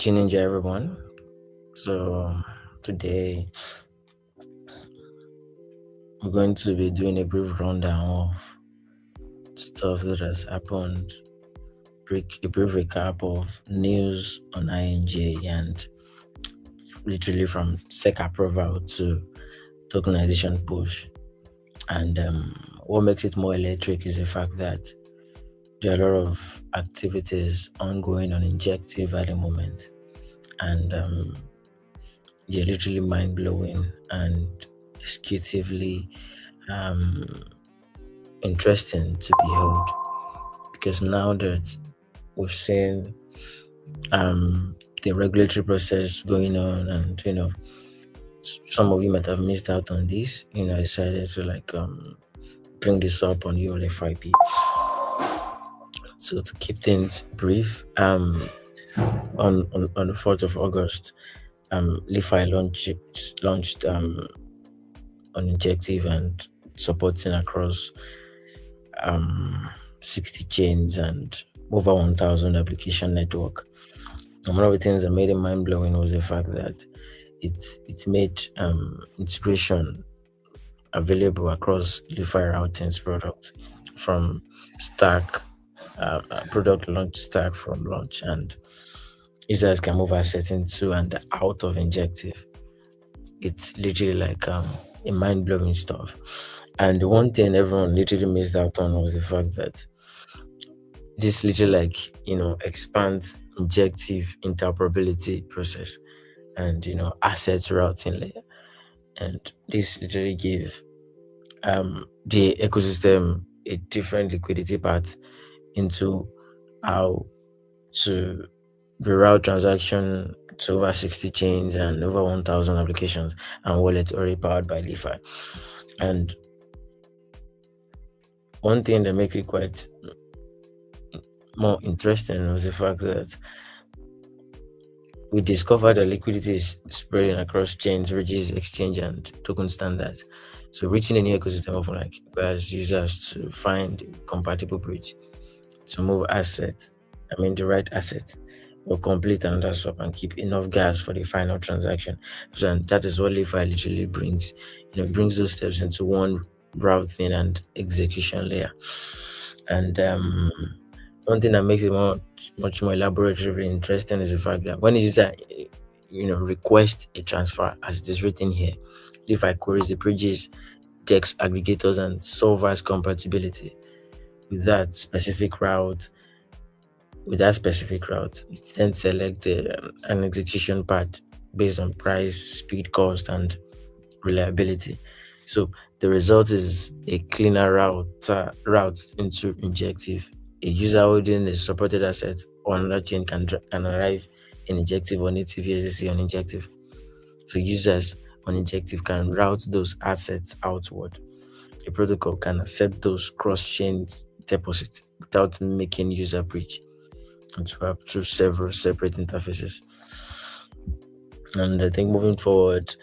INJ everyone. So today we're going to be doing a brief rundown of stuff that has happened, a brief recap of news on INJ and literally from SEC approval to tokenization push. And what makes it more electric is the fact that there are a lot of activities ongoing on Injective at the moment. And they're literally mind blowing and executively interesting to behold, because now that we've seen the regulatory process going on, and some of you might have missed out on this, I decided to bring this up on your FIP. So to keep things brief, on the 4th of August, LeFi launched on Injective and supporting across 60 chains and over 1,000 application network. And one of the things that made it mind blowing was the fact that it made integration available across LeFi routings products from stack, product launch stack from launch, and users can move assets into and out of Injective. It's literally like a mind-blowing stuff. And the one thing everyone literally missed out on was the fact that this literally expands Injective interoperability process and asset routing layer. And this literally gave the ecosystem a different liquidity path into how to reroute transaction to over 60 chains and over 1,000 applications and wallets already powered by LeFi. And one thing that makes it quite more interesting was the fact that we discovered that liquidity is spreading across chains, bridges, exchange, and token standards. So reaching any ecosystem often requires users to find a compatible bridge to move the right asset, or complete another swap and keep enough gas for the final transaction. So that is what LeFi literally brings. Brings those steps into one routing and execution layer. And one thing that makes it much more elaborately interesting is the fact that when a user request a transfer, as it is written here, LeFi queries the bridges, DEX aggregators, and solvers compatibility with that specific route. It then select an execution path based on price, speed, cost, and reliability. So the result is a cleaner route into Injective. A user holding a supported asset on another chain can arrive in Injective or native USDC on Injective. So users on Injective can route those assets outward. A protocol can accept those cross-chains deposits without making user breach and swap through several separate interfaces. And I think moving forward,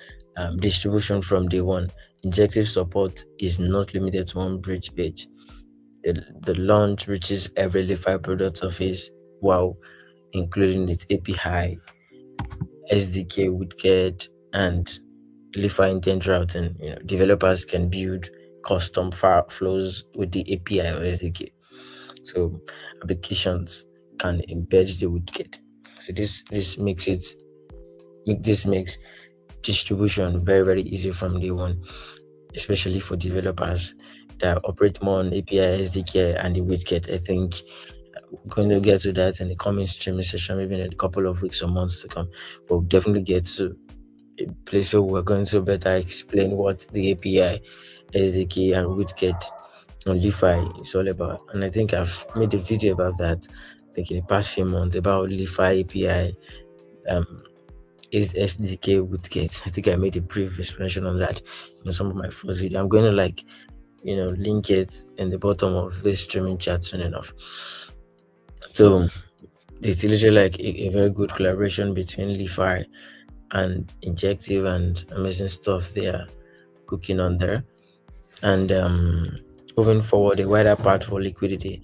distribution from day one, Injective support is not limited to one bridge page. The launch reaches every LeFi product surface while including its API, SDK widget, and LeFi intent routing. Developers can build custom flows with the API or SDK. So applications can embed the widget. So this makes distribution very, very easy from day one, especially for developers that operate more on API, SDK, and the widget. I think we're going to get to that in the coming streaming session, maybe in a couple of weeks or months to come. But we'll definitely get to a place where we're going to better explain what the API, SDK, and widget on LeFi is all about. And I think I've made a video about that, I think in the past few months, about LeFi API, is SDK widget. I think I made a brief explanation on that in some of my first video. I'm going to link it in the bottom of this streaming chat soon enough. So it's literally a very good collaboration between LeFi and Injective, and amazing stuff they are cooking on there. And moving forward, a wider path for liquidity.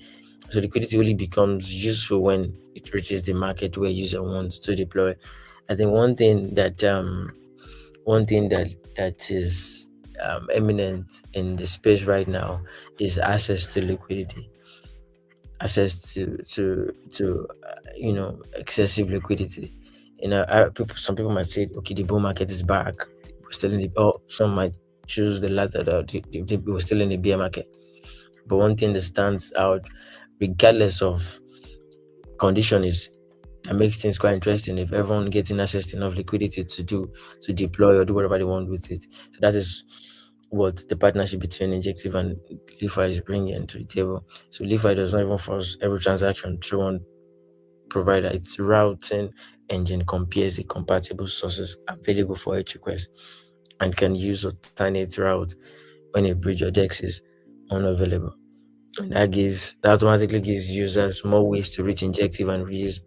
So liquidity only becomes useful when it reaches the market where user wants to deploy. I think one thing that is eminent in the space right now is access to liquidity, access to excessive liquidity. Some people might say, okay, the bull market is back. We're still in the, or some might choose the latter, that we're still in the bear market. But one thing that stands out, regardless of condition, is that makes things quite interesting if everyone getting access to enough liquidity to deploy or do whatever they want with it. So that is what the partnership between Injective and LeFi is bringing to the table. So LeFi does not even force every transaction through one provider. Its routing engine compares the compatible sources available for each request and can use alternate route when a bridge or DEX is unavailable. And that automatically gives users more ways to reach Injective and reduce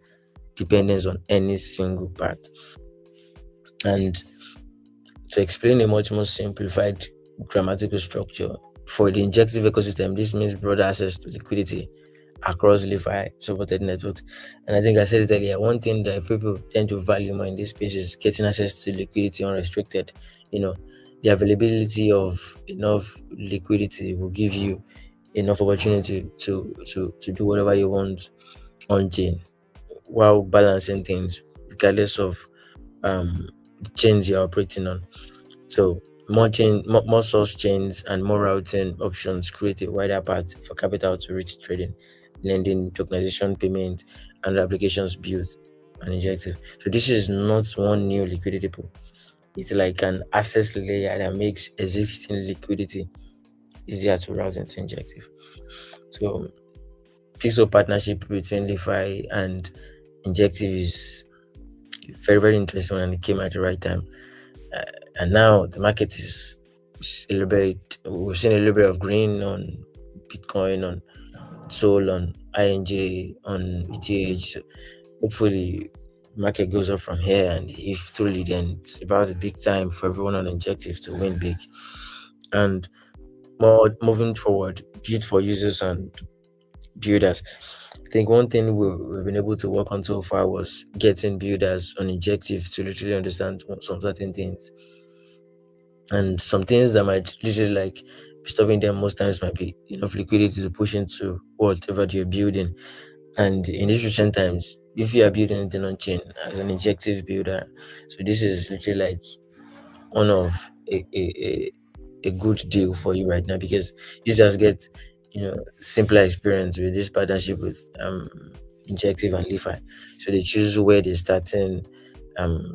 dependence on any single part. And to explain a much more simplified grammatical structure, for the injective ecosystem, this means broader access to liquidity across LeFi supported networks. And I think I said it earlier, one thing that people tend to value more in this space is getting access to liquidity unrestricted. You know, the availability of enough liquidity will give you enough opportunity to do whatever you want on chain while balancing things regardless of the chains you're operating on. So more source chains and more routing options create a wider path for capital to reach trading, lending, tokenization, payment, and applications built and injective. So this is not one new liquidity pool. It's like an access layer that makes existing liquidity easier to route into injective. So this whole partnership between LeFi and injective is very, very interesting and it came at the right time. Uh, and now the market is a little bit, we've seen a little bit of green on Bitcoin, on Sol, on INJ, on ETH. So hopefully, market goes up from here. And if truly, then it's about a big time for everyone on Injective to win big. And more moving forward, build for users and builders. I think one thing we've been able to work on so far was getting builders on Injective to literally understand some certain things, and some things that might literally like be stopping them most times might be enough liquidity to push into whatever you're building. And in these recent times, if you are building anything on chain as an injective builder, so this is literally like one of a good deal for you right now, because users get simpler experience with this partnership with injective and LeFi. So they choose where they start in,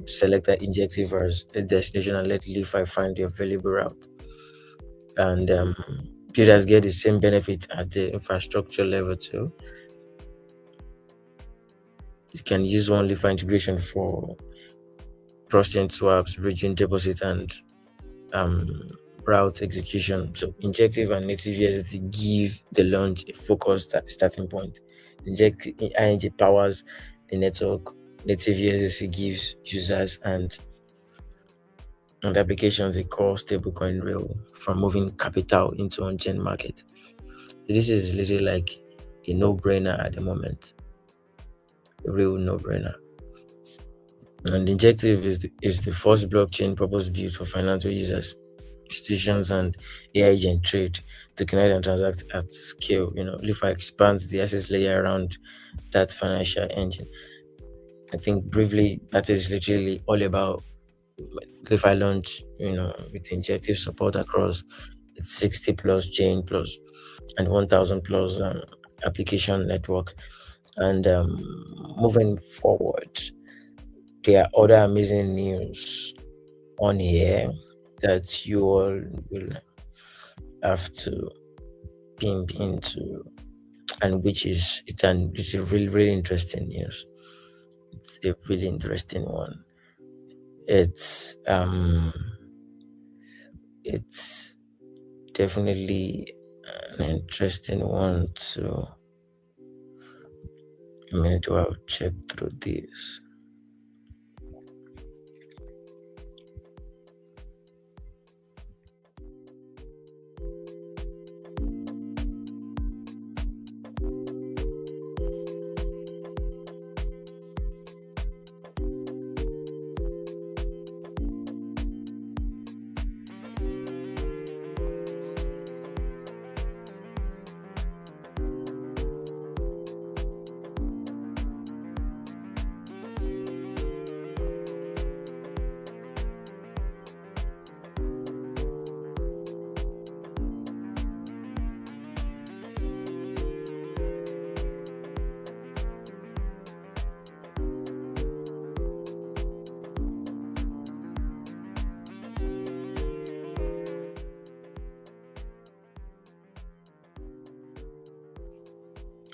select that injective as a destination and let LeFi find the available route. And builders get the same benefit at the infrastructure level too. You can use one LeFi integration for cross-chain swaps, bridging deposit, and um, route execution. So injective and native USDT give the launch a focused starting point. INJ powers the network. Native USDC gives users and applications a core stablecoin rail for moving capital into on-chain market. This is literally like a no-brainer at the moment, a real no-brainer. And Injective is the first blockchain purpose built for financial users, institutions, and AI agent trade, tokenize and transact at scale. LeFi expands the access layer around that financial engine. I think briefly that is literally all about LeFi launch, with Injective support across its 60 plus chain plus and 1000 plus application network. And moving forward, there are other amazing news on here that you all will have to pimp into, and it's a really, really interesting news. It's a really interesting one. It's definitely an interesting one to a minute while check through this.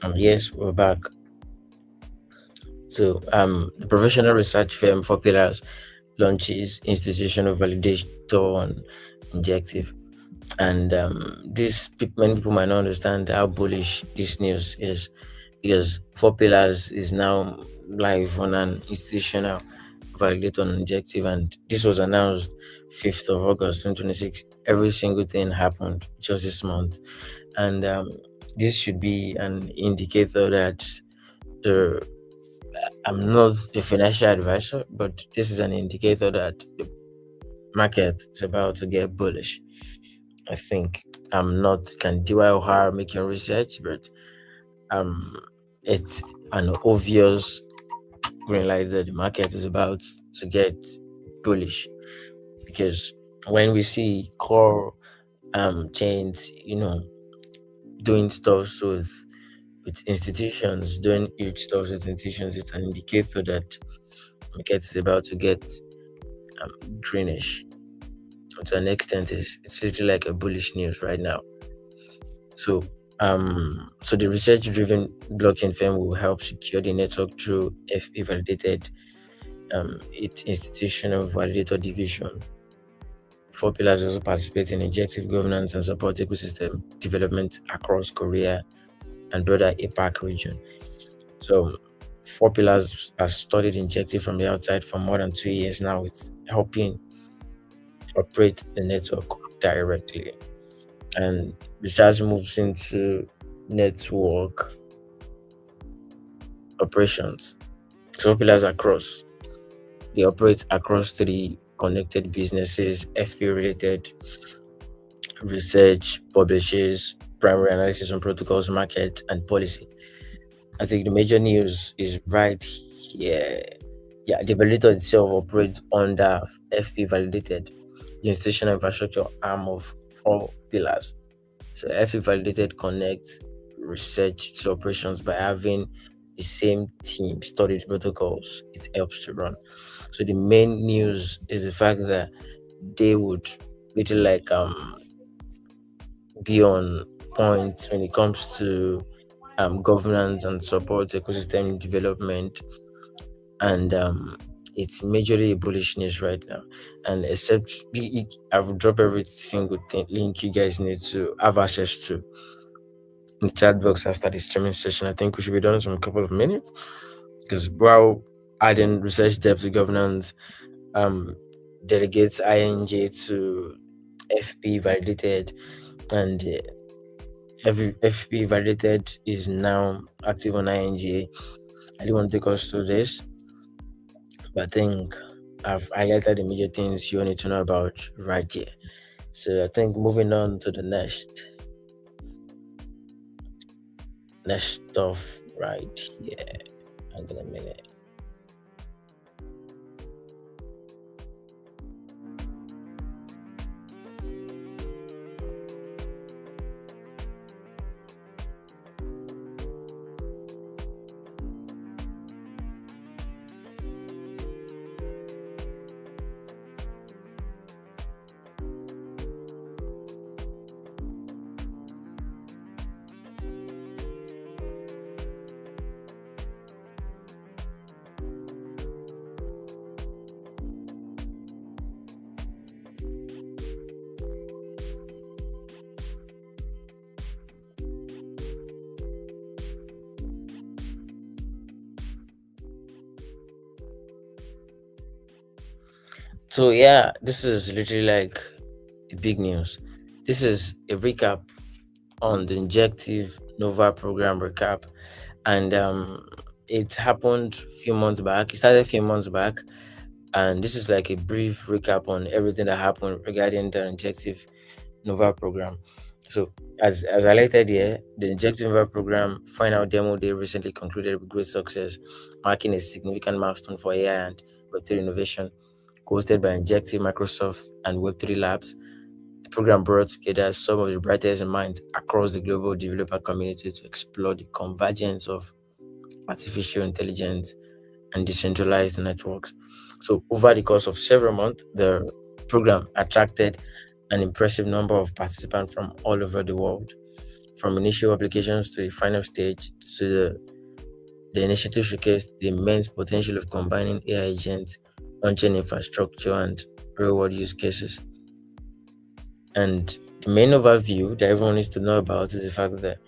Yes, we're back. So, the professional research firm for pillars launches institutional validator on injective, and many people might not understand how bullish this news is, because four pillars is now live on an institutional validator on injective, and this was announced 5th of August 2026. Every single thing happened just this month, and this should be an indicator that the I'm not a financial advisor, but this is an indicator that the market is about to get bullish. I think I'm not can DIY making research, but um, it's an obvious green light that the market is about to get bullish, because when we see core chains, doing stuff with institutions, doing huge stuff with institutions, it's an indicator that market is about to get greenish. To an extent, it's literally like a bullish news right now. So so the research driven blockchain firm will help secure the network through FP validated its institutional validator division. Four pillars also participate in injective governance and support ecosystem development across Korea and broader APAC region. So four pillars has studied injective from the outside for more than 2 years now. It's helping operate the network directly. And research moves into network operations. So pillars across. They operate across three connected businesses: FP related research, publishes, primary analysis on protocols, market, and policy. I think the major news is right here. Yeah, the validator itself operates under FP validated, the institutional infrastructure arm of four pillars. So FP validated connects research to operations by having the same team study the protocols it helps to run. So the main news is the fact that they would literally like be on point when it comes to governance and support ecosystem development, and it's majorly bullish news right now. And except I've dropped every single link you guys need to have access to in the chat box after this streaming session. I think we should be done in a couple of minutes, because while adding research depth to governance, um, delegates INJ to FP validated, and FP validated is now active on INJ. I didn't want to take us through this, but I think I've highlighted the major things you need to know about right here. So I think moving on to the next stuff right here. Hang on a minute. So yeah, this is literally like a big news. This is a recap on the Injective Nova program recap, and it happened a few months back. It started a few months back, and this is like a brief recap on everything that happened regarding the Injective Nova program. So, as highlighted here, the Injective Nova program final demo day recently concluded with great success, marking a significant milestone for AI and Web3 innovation. Hosted by Injective, Microsoft, and Web3 Labs, the program brought together some of the brightest minds across the global developer community to explore the convergence of artificial intelligence and decentralized networks. So, over the course of several months, the program attracted an impressive number of participants from all over the world, from initial applications to the final stage. To the initiative showcased the immense potential of combining AI agents, on-chain infrastructure, and real-world use cases. And the main overview that everyone needs to know about is the fact that the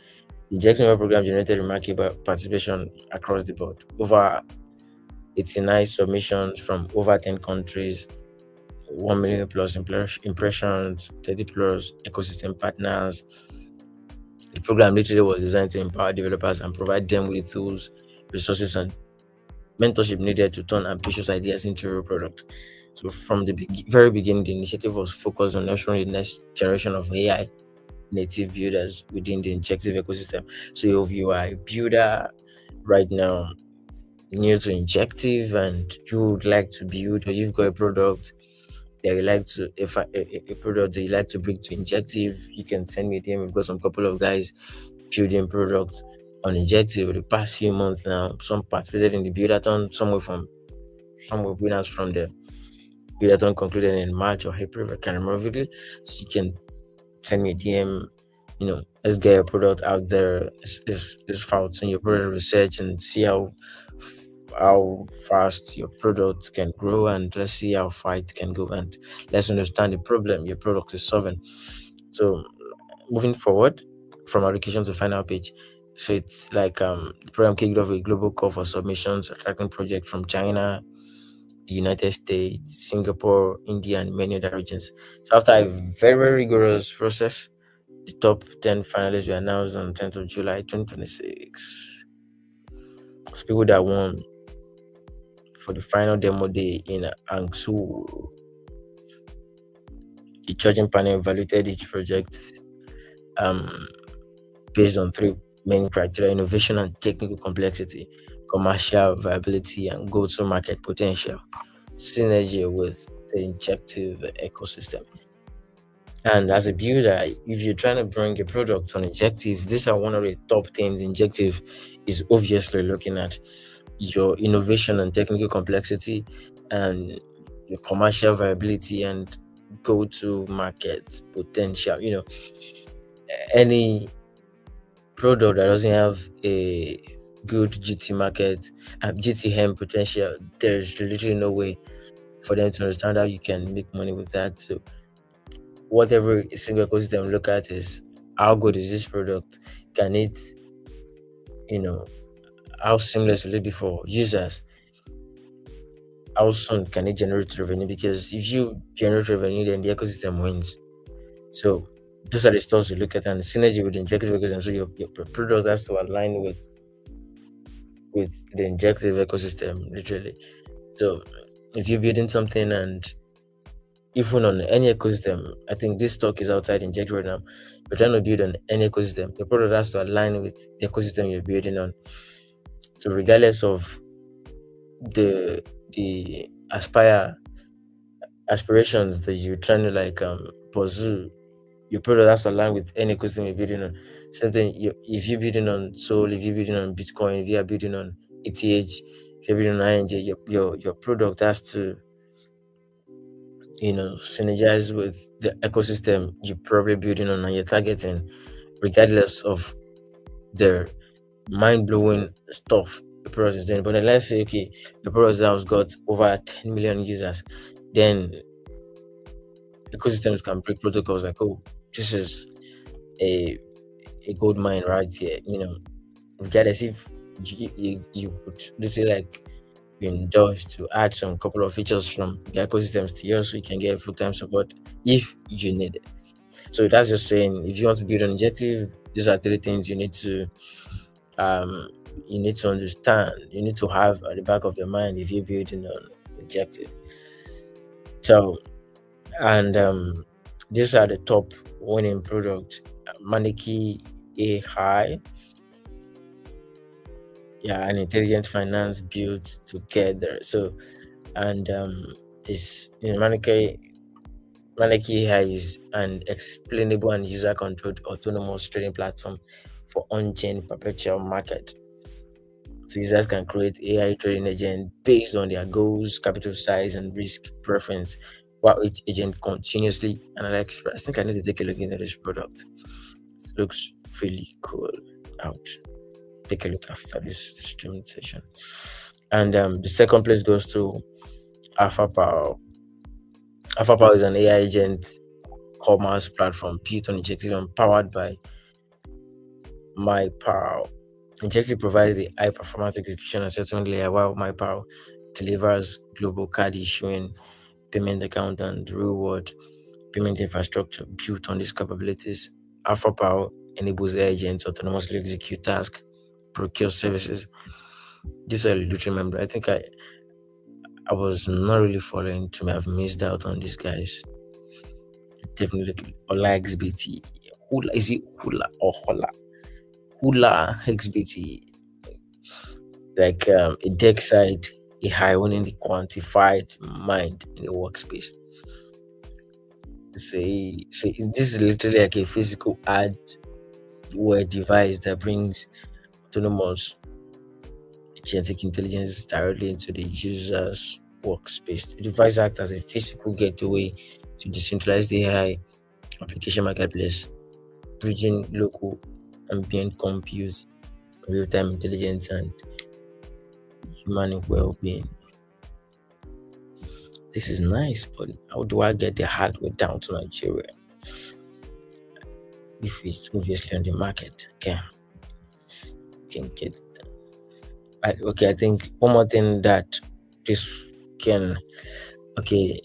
injection program generated remarkable participation across the board. Over 89 submissions from over 10 countries, 1 million plus impressions, 30 plus ecosystem partners. The program literally was designed to empower developers and provide them with tools, resources, and mentorship needed to turn ambitious ideas into real product. So from the very beginning, the initiative was focused on nurturing the next generation of AI native builders within the injective ecosystem. So if you are a builder right now, new to injective, and you would like to build, or you've got a product that you like to, if a product that you like to bring to injective, you can send me a DM. We've got some couple of guys building products on injective over the past few months now. Some participated in the buildathon, some were winners from the buildathon concluded in March or April, I can't remember vividly. So you can send me a DM. Let's get your product out there. It's fast in your product research and see how fast your product can grow, and let's see how far it can go, and let's understand the problem your product is solving. So moving forward from application to final page. So it's like the program kicked off a global call for submissions, attracting projects from China, the United States, Singapore, India, and many other regions. So after a very, very rigorous process, the top 10 finalists were announced on 10th of July 2026. So people that won for the final demo day in Angsu, the judging panel evaluated each project um, based on three main criteria: innovation and technical complexity, commercial viability, and go to market potential, synergy with the injective ecosystem. And as a builder, if you're trying to bring a product on injective, these are one of the top things injective is obviously looking at: your innovation and technical complexity, and your commercial viability and go to market potential. Any product that doesn't have a good GT market and GTM potential, there's literally no way for them to understand how you can make money with that. So whatever a single ecosystem look at is how good is this product? Can it, you know, how seamless will it be for users? How soon can it generate revenue? Because if you generate revenue, then the ecosystem wins. So those are the stores you look at, and synergy with the injective ecosystem. So your product has to align with the injective ecosystem, literally. So if you're building something, and even on any ecosystem, I think this stock is outside inject right now. You're trying to build on any ecosystem. Your product has to align with the ecosystem you're building on. So regardless of the aspirations that you're trying to pursue, your product has to align with any ecosystem you're building on. Same thing, if you're building on Soul, if you're building on Bitcoin, if you're building on ETH, if you're building on INJ, your product has to synergize with the ecosystem you're probably building on and you're targeting, regardless of the mind-blowing stuff the product is doing. But then let's say, okay, the product now has got over 10 million users, then ecosystems can break protocols like, oh, this is a gold mine right here. Regardless if you would literally indulge to add some couple of features from the ecosystems to yours, so you can get full-time support if you need it. So that's just saying, if you want to build an injective, these are three things um you need to understand, you need to have at the back of your mind if you're building an injective. So, and these are the top winning products: Maniki AI, yeah, and intelligent finance built together. So, and it's Maneki AI is an explainable and user-controlled autonomous trading platform for on-chain perpetual market. So users can create AI trading agent based on their goals, capital size, and risk preference, while each agent continuously analyzes. I think I need to take a look into this product. It looks really cool out. Take a look after this streaming session. And the second place goes to Alpha Power. Alpha Power is an AI agent commerce platform built on Injective and powered by MyPower. Injective provides the high performance execution and settlement layer, while MyPower delivers global card issuing, payment account, and reward payment infrastructure built on these capabilities. Alpha Power enables AI agents to autonomously execute tasks, procure services. This I do remember. I think I was not really following to have missed out on these guys. Definitely Ola XBT. Hula is it Hula or Hola? Hula XBT. Like a deck side, a high one in the quantified mind in the workspace. Say this is literally like a physical hardware device that brings autonomous genetic intelligence directly into the user's workspace. The device acts as a physical gateway to decentralized AI application marketplace, bridging local ambient compute, real-time intelligence, and human well-being. This is nice, but how do I get the hardware down to Nigeria if it's obviously on the market? Okay, can get. Okay, I think one more thing that this can. Okay,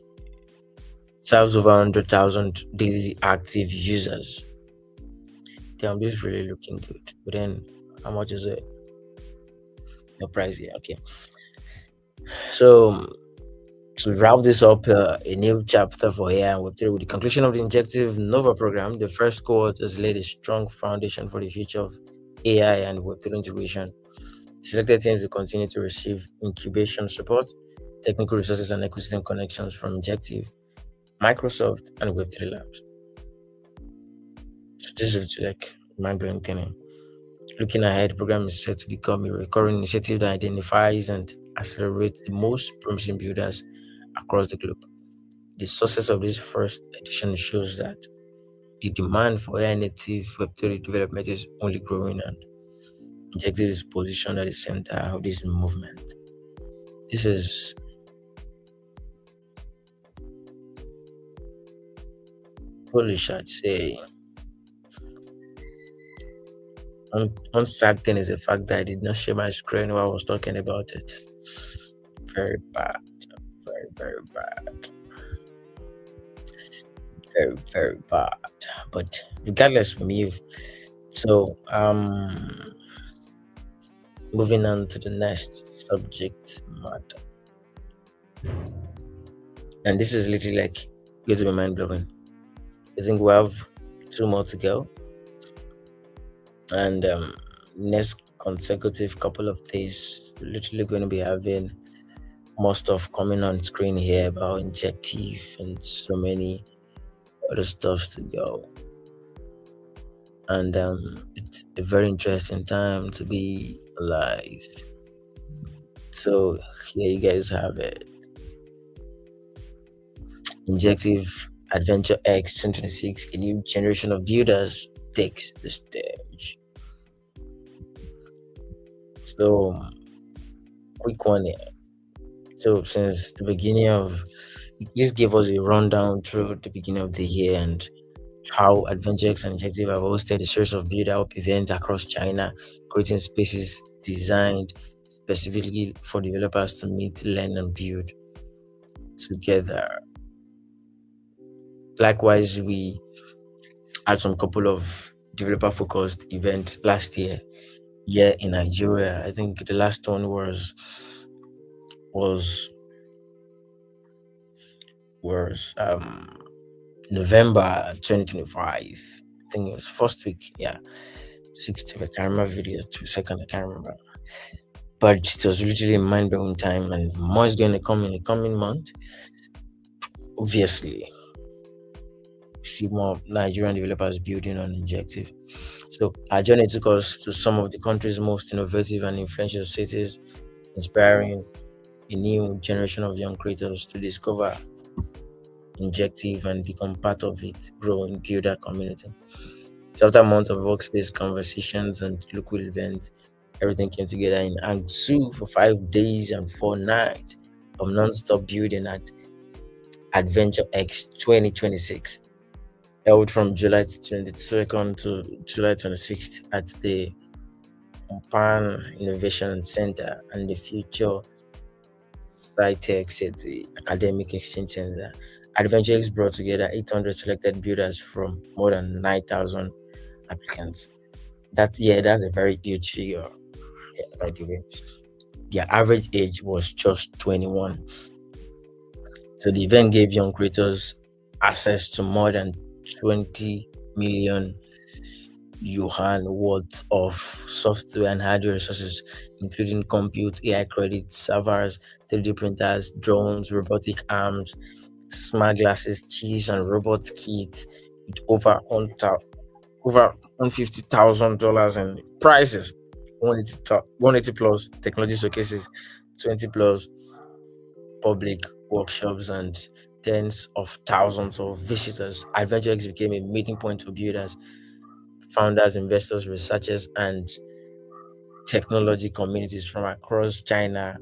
serves over 100,000 daily active users. Damn, this is really looking good. But then, how much is it? The price here. Okay, so to wrap this up, a new chapter for AI and Web3 with the conclusion of the Injective Nova program. The first cohort has laid a strong foundation for the future of AI and Web3 integration. Selected teams will continue to receive incubation support, technical resources, and ecosystem connections from Injective, Microsoft, and Web3 Labs. So this is like mind-blowing thing. Looking ahead, the program is set to become a recurring initiative that identifies and accelerates the most promising builders across the globe. The success of this first edition shows that the demand for AI native Web3 development is only growing, and Injective is positioned at the center of this movement. This is bullish, I'd say. One sad thing is the fact that I did not share my screen while I was talking about it. Very bad. Very, very bad. Very, very bad. But regardless, we move. So, moving on to the next subject matter. And this is literally like going to be mind blowing. I think we have two more to go. And next consecutive couple of days, we're literally going to be having more stuff coming on screen here about Injective and so many other stuff to go. And it's a very interesting time to be alive. So here you guys have it. Injective Adventure X 2026, a new generation of builders takes the stage. So, quick one here. So, since the beginning of, this gave us a rundown through the beginning of the year and how Adventure X and Injective have hosted a series of build up events across China, creating spaces designed specifically for developers to meet, learn, and build together. Likewise, we had some couple of developer focused events last year here in Nigeria. I think the last one was November 2025. I think it was first week, yeah. 6th, I can't remember video, 2nd, I can't remember. But it was literally a mind blowing time, and more is going to come in the coming month. Obviously, we see more Nigerian developers building on Injective. So, our journey took us to some of the country's most innovative and influential cities, inspiring a new generation of young creators to discover Injective and become part of its growing builder community. So after months of workspace conversations and local events, everything came together in Hangzhou for 5 days and 4 nights of non-stop building at Adventure X 2026, held from July 22nd to July 26th at the Pan Innovation Center and the Future SciTech at the Academic Exchange Center. AdventureX brought together 800 selected builders from more than 9,000 applicants. That's a very huge figure, yeah, by the way. Their average age was just 21. So the event gave young creators access to more than 20 million yuan worth of software and hardware resources, including compute, AI credits, servers, 3D printers, drones, robotic arms, smart glasses, chips, and robot kits with over $150,000 in prizes. 180 plus technology showcases, 20 plus public workshops, and tens of thousands of visitors. AdventureX became a meeting point for builders, founders, investors, researchers, and technology communities from across China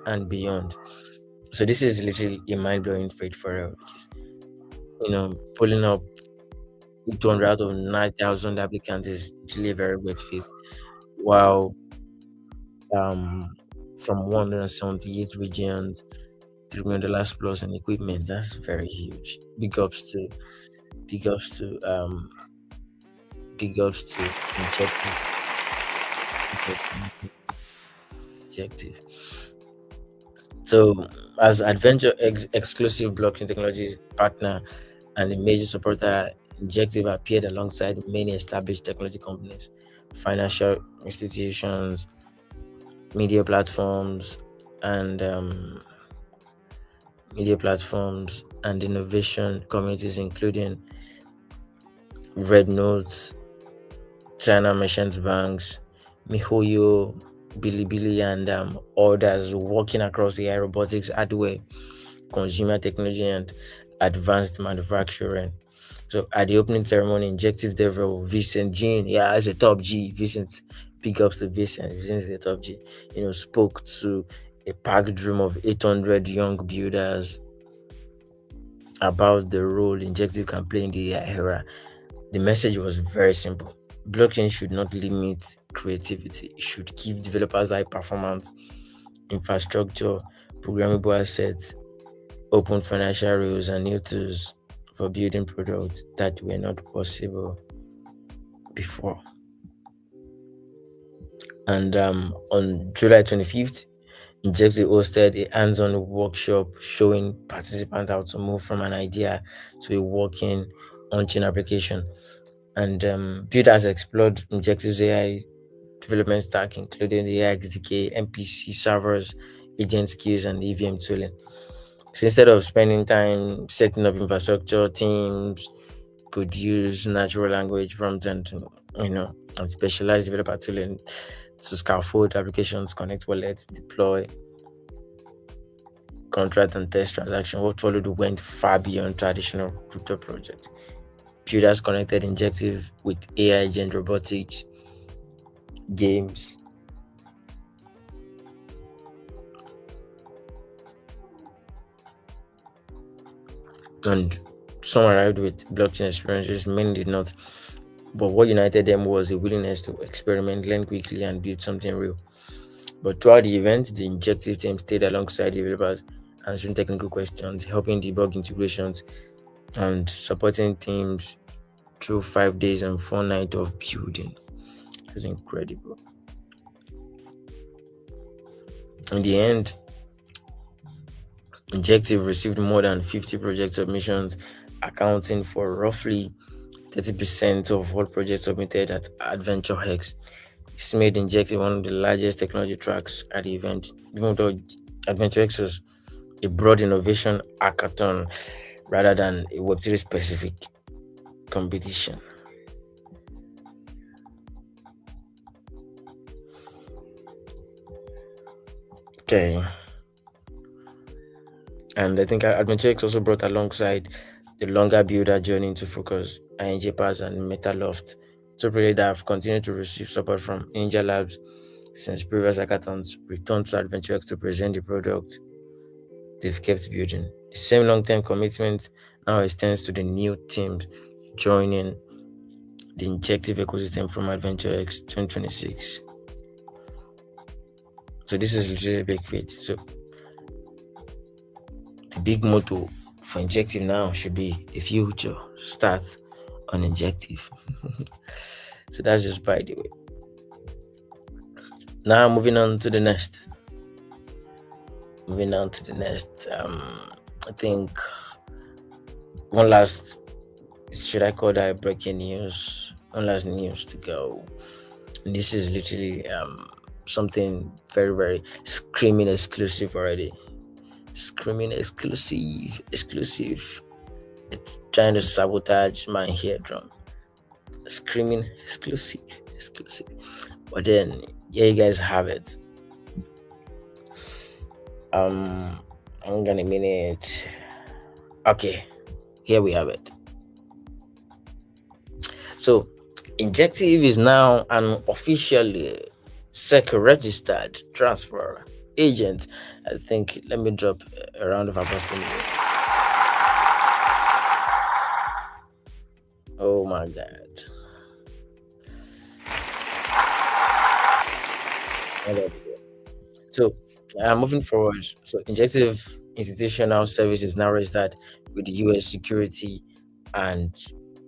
and beyond. So this is literally a mind-blowing feat for real. Because, pulling up 200 out of 9,000 applicants is really a very great feat. While um, from 178 regions, $3 million plus in equipment, that's very huge. Big ups to um, big ups to Objective. So, as exclusive blockchain technology partner and a major supporter, Injective appeared alongside many established technology companies, financial institutions, media platforms, and innovation communities, including Red Note, China Merchants Banks, MiHoYo, Bilibili, and others working across AI, robotics, hardware, consumer technology, and advanced manufacturing. So at the opening ceremony, Injective Devil, Vincent Jean, yeah, as a top G, Vincent, big ups to Vincent, Vincent is the top G, spoke to a packed room of 800 young builders about the role Injective can play in the AI era. The message was very simple. Blockchain should not limit creativity. It should give developers high performance infrastructure, programmable assets, open financial rules, and new tools for building products that were not possible before. And on July 25th, Injective hosted a hands-on workshop showing participants how to move from an idea to a working on-chain application. And builders explored Injective's AI development stack, including the XDK, MPC servers, agent skills, and EVM tooling. So instead of spending time setting up infrastructure, teams could use natural language prompts and specialized developer tooling to scaffold applications, connect wallets, deploy, contract, and test transaction. What followed went far beyond traditional crypto projects. Builders connected Injective with AI agent robotics, games, and some arrived with blockchain experiences, many did not. But what united them was a willingness to experiment, learn quickly, and build something real. But throughout the event, the Injective team stayed alongside developers, answering technical questions, helping debug integrations, and supporting teams through 5 days and 4 nights of building. It's incredible. In the end, Injective received more than 50 project submissions, accounting for roughly 30% of all projects submitted at Adventure X. This made Injective one of the largest technology tracks at the event, even though Adventure X was a broad innovation hackathon rather than a Web3 specific competition. Okay. And I think Adventure X also brought alongside the longer builder journey into focus, INJ Pass and Metaloft So projects that have continued to receive support from Ninja Labs since previous hackathons returned to AdventureX to present the product they've kept building. The same long-term commitment now extends to the new teams joining the injective ecosystem from AdventureX 2026. So this is literally a big feat. So the big motto for injective now should be the future starts on injective. So that's just by the way. Now moving on to the next. Moving on to the next. I think one last, should I call that breaking news? One last news to go. And this is literally something very, very screaming exclusive already. Screaming exclusive, exclusive. It's trying to sabotage my eardrum. Screaming exclusive, exclusive. But then, yeah, you guys have it. I'm gonna minute. Okay, here we have it. So, Injective is now an officially SEC registered transfer agent. I think, let me drop a round of applause to me. Oh my god. So, moving forward, so Injective Institutional Service is now registered with the US Security and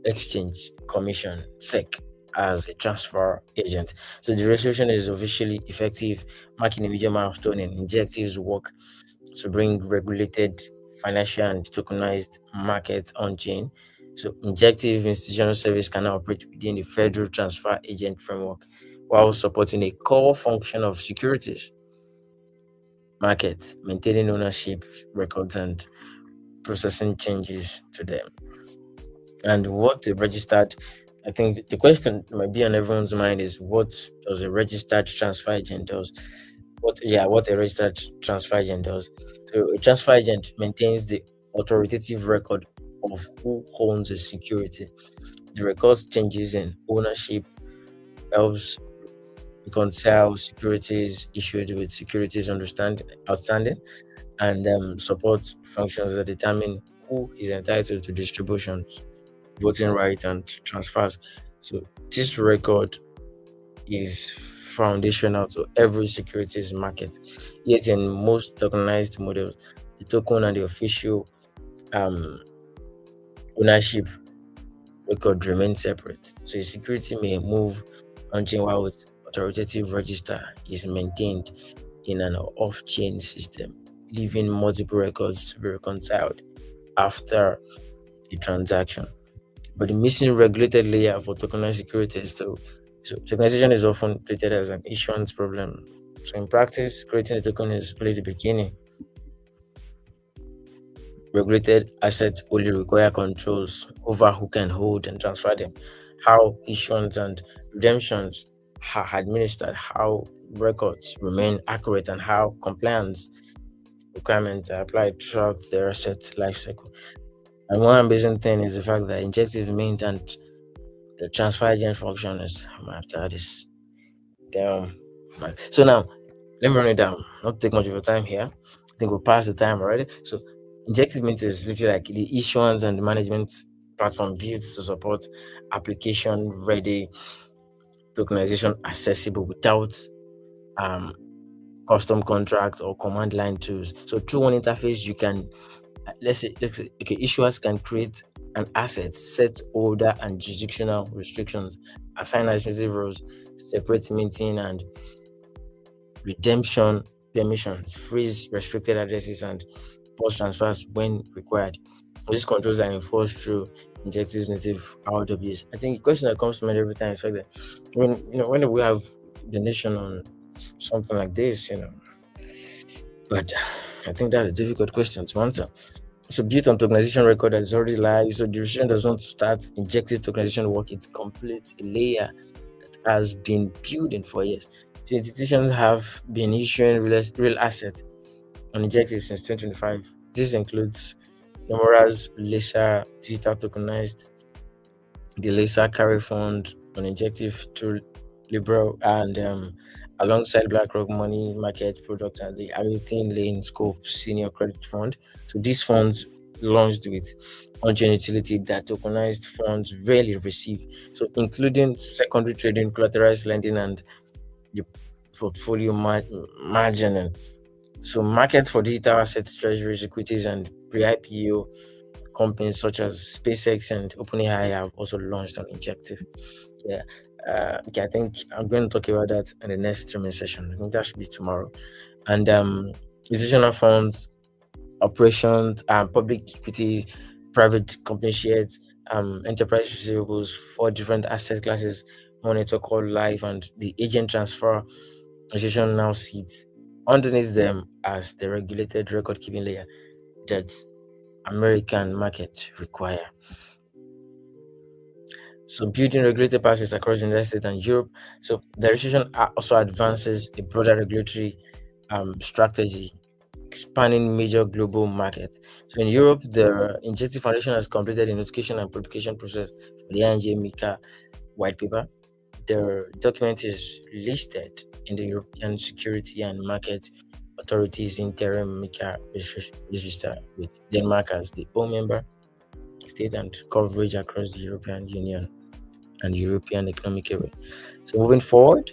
Exchange Commission (SEC) as a transfer agent. So the registration is officially effective, marking a major milestone in Injective's work to bring regulated financial and tokenized markets on chain. So Injective Institutional Service can now operate within the federal transfer agent framework while supporting a core function of securities market, maintaining ownership records and processing changes to them. And what the registered, I think the question might be on everyone's mind is, what does a registered transfer agent does? What a registered transfer agent does. So a transfer agent maintains the authoritative record of who owns a security. The records changes in ownership, helps reconcile securities issued with securities outstanding, and support functions that determine who is entitled to distributions, voting rights, and transfers. So this record is foundational to every securities market. Yet in most tokenized models, the token and the official um, ownership record remain separate. So a security may move on-chain while its authoritative register is maintained in an off-chain system, leaving multiple records to be reconciled after the transaction. But the missing regulated layer for tokenized securities, so tokenization is often treated as an issuance problem. So in practice, creating a token is only the beginning. Regulated assets only require controls over who can hold and transfer them, how issuance and redemptions are administered, how records remain accurate, and how compliance requirements are applied throughout the asset lifecycle. And one amazing thing is the fact that injective means and the transfer agent function is, oh my god, is damn. Man. So now, let me run it down. Not take much of your time here. I think we'll pass the time already. So, Injective Mint is literally like the issuance and the management platform built to support application ready tokenization accessible without um, custom contracts or command line tools. So, through one interface, you can, let's say, okay, issuers can create an asset, set order and jurisdictional restrictions, assign administrative roles, separate minting and redemption permissions, freeze restricted addresses, and pause transfers when required. These controls are enforced through Injective's native RWS. I think the question that comes to mind every time is that when we have the nation on something like this, but I think that's a difficult question to answer. So built on tokenization record that is already live, so the registration does not start injective tokenization work, it completes a layer that has been building for years. So institutions have been issuing real assets on injective since 2025. This includes Nomura's LISA digital tokenized, the LISA carry fund, on Injective through Liberal and alongside BlackRock Money Market Product and the Hamilton Lane Scope Senior Credit Fund. So these funds launched with on-chain utility that tokenized funds rarely receive. So including secondary trading, collateralized lending, and the portfolio margining. So market for digital assets, treasuries, equities, and pre-IPO companies such as SpaceX and OpenAI have also launched on Injective. Yeah. Okay, I think I'm going to talk about that in the next streaming session. I think that should be tomorrow. And institutional funds, operations, public equities, private company shares, enterprise receivables, four different asset classes, monitor call live, and the agent transfer institution now sits underneath them as the regulated record keeping layer that American markets require. So building regulated pathways across the United States and Europe. So the resolution also advances a broader regulatory strategy spanning major global market. So in Europe, the Injective Foundation has completed the notification and publication process for the INJ MiCA white paper. The document is listed in the European Security and Market Authority's interim MiCA register with Denmark as the home member state and coverage across the European Union and European Economic Area. So moving forward,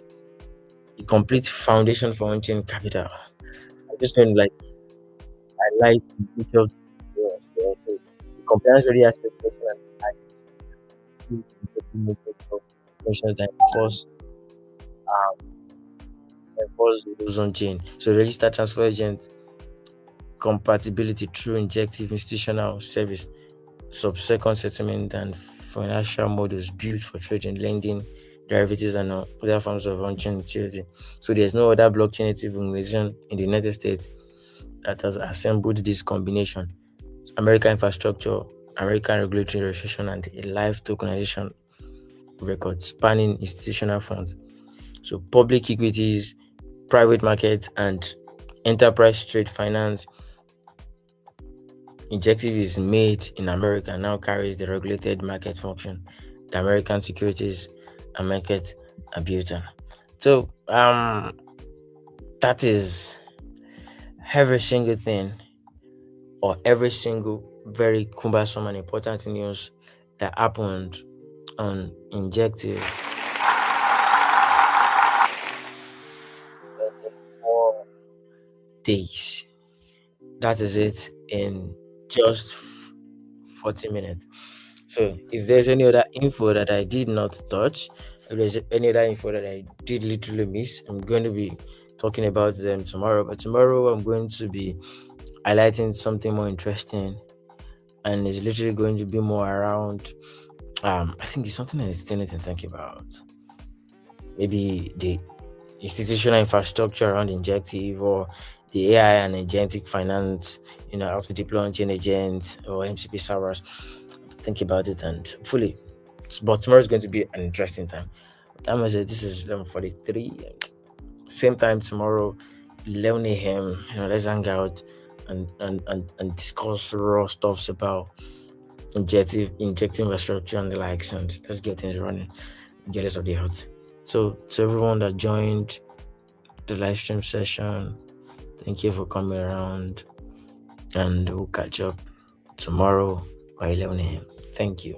a complete foundation for on-chain capital. I'm just going to like highlight each of the areas there. So the compliance ready asset protection and nations that enforce rules on chain. So register transfer agent compatibility through injective institutional service, subsequent settlement and financial models built for trading, lending, derivatives, and other forms of on-chain utility. So there's no other blockchain native organization in the United States that has assembled this combination. American infrastructure, American regulatory registration, and a live tokenization record spanning institutional funds. So public equities, private markets, and enterprise trade finance. Injective is made in America and now carries the regulated market function. The American securities and market are built on. So that is every single thing or every single very cumbersome and important news that happened on Injective in 4 days. That is it in just 40 minutes. So if there's any other info that I did not touch, if there's any other info that I did literally miss, I'm going to be talking about them tomorrow. But tomorrow I'm going to be highlighting something more interesting, and it's literally going to be more around I think it's something that I still need to think about. Maybe the institutional infrastructure around Injective or the AI and agentic finance, how to deploy on-chain agents or MCP servers. Think about it and hopefully, but tomorrow is going to be an interesting time. Time I said this is 11:43. Same time tomorrow, 11 a.m. Let's hang out and discuss raw stuffs about injecting infrastructure and the likes, and let's get things running, get us of the out. So to everyone that joined the live stream session, thank you for coming around, and we'll catch up tomorrow by 11 a.m. Thank you.